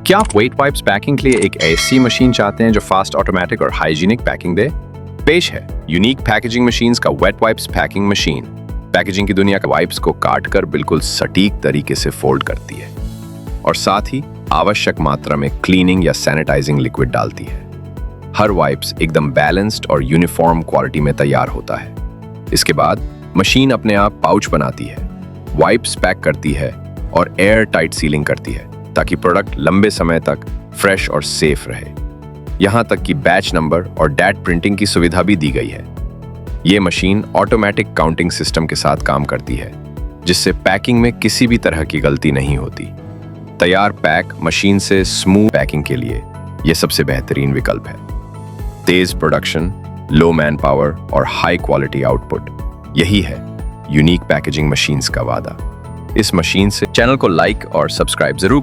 क्या आप wait wipes packing के लिए एक ऐसी मशीन चाहते हैं जो फास्ट, ऑटोमेटिक और हाइजीनिक पैकिंग दे? पेश है यूनिक पैकेजिंग मशीन्स का wet wipes packing machine. Packaging की दुनिया का वाइप्स को काट कर बिल्कुल सटीक तरीके से फोल्ड करती है और साथ ही आवश्यक मात्रा में क्लीनिंग या सैनिटाइजिंग लिक्विड डालती है। हर वाइप्स एकदम बैलेंस्ड और यूनिफॉर्म क्वालिटी में तैयार होता है। इसके बाद मशीन अपने आप पाउच बनाती है, वाइप्स पैक करती है और एयर टाइट सीलिंग करती है ताकि प्रोडक्ट लंबे समय तक फ्रेश और सेफ रहे। यहाँ तक कि बैच नंबर और डैट प्रिंटिंग की सुविधा भी दी गई है। ये मशीन ऑटोमेटिक काउंटिंग सिस्टम के साथ काम करती है, जिससे पैकिंग में किसी भी तरह की गलती नहीं होती। तैयार पैक मशीन से स्मूथ पैकिंग के लिए ये सबसे बेहतरीन विकल्प है। तेज प्रोडक्शन, लो मैन पावर और हाई क्वालिटी आउटपुट, यही है यूनिक पैकेजिंग मशीन्स का वादा। इस मशीन से चैनल को लाइक और सब्सक्राइब जरूर करें।